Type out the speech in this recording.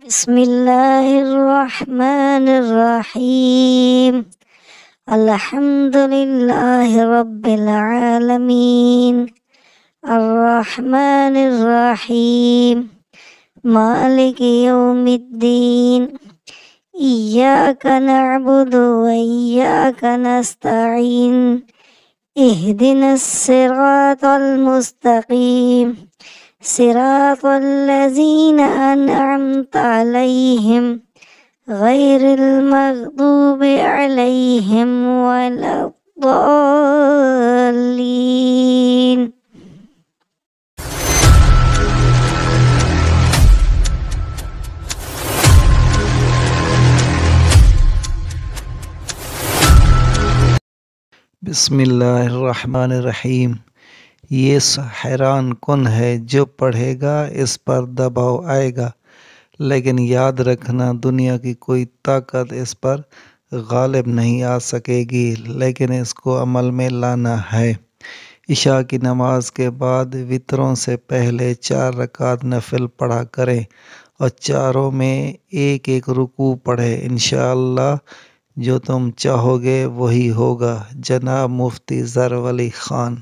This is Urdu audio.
بسم الله الرحمن الرحيم. الحمد لله رب العالمين الرحمن الرحيم مالك يوم الدين إياك نعبد وإياك نستعين اهدنا الصراط المستقيم صراط الذين أنعمت عليهم غير المغضوب عليهم ولا الضالين. بسم اللہ الرحمن الرحیم۔ یہ حیران کن ہے، جو پڑھے گا اس پر دباؤ آئے گا، لیکن یاد رکھنا دنیا کی کوئی طاقت اس پر غالب نہیں آ سکے گی، لیکن اس کو عمل میں لانا ہے۔ عشاء کی نماز کے بعد وتروں سے پہلے 4 رکعت نفل پڑھا کریں اور چاروں میں ایک ایک رکوع پڑھیں۔ انشاءاللہ جو تم چاہو گے وہی ہوگا۔ جناب مفتی ظفر علی خان۔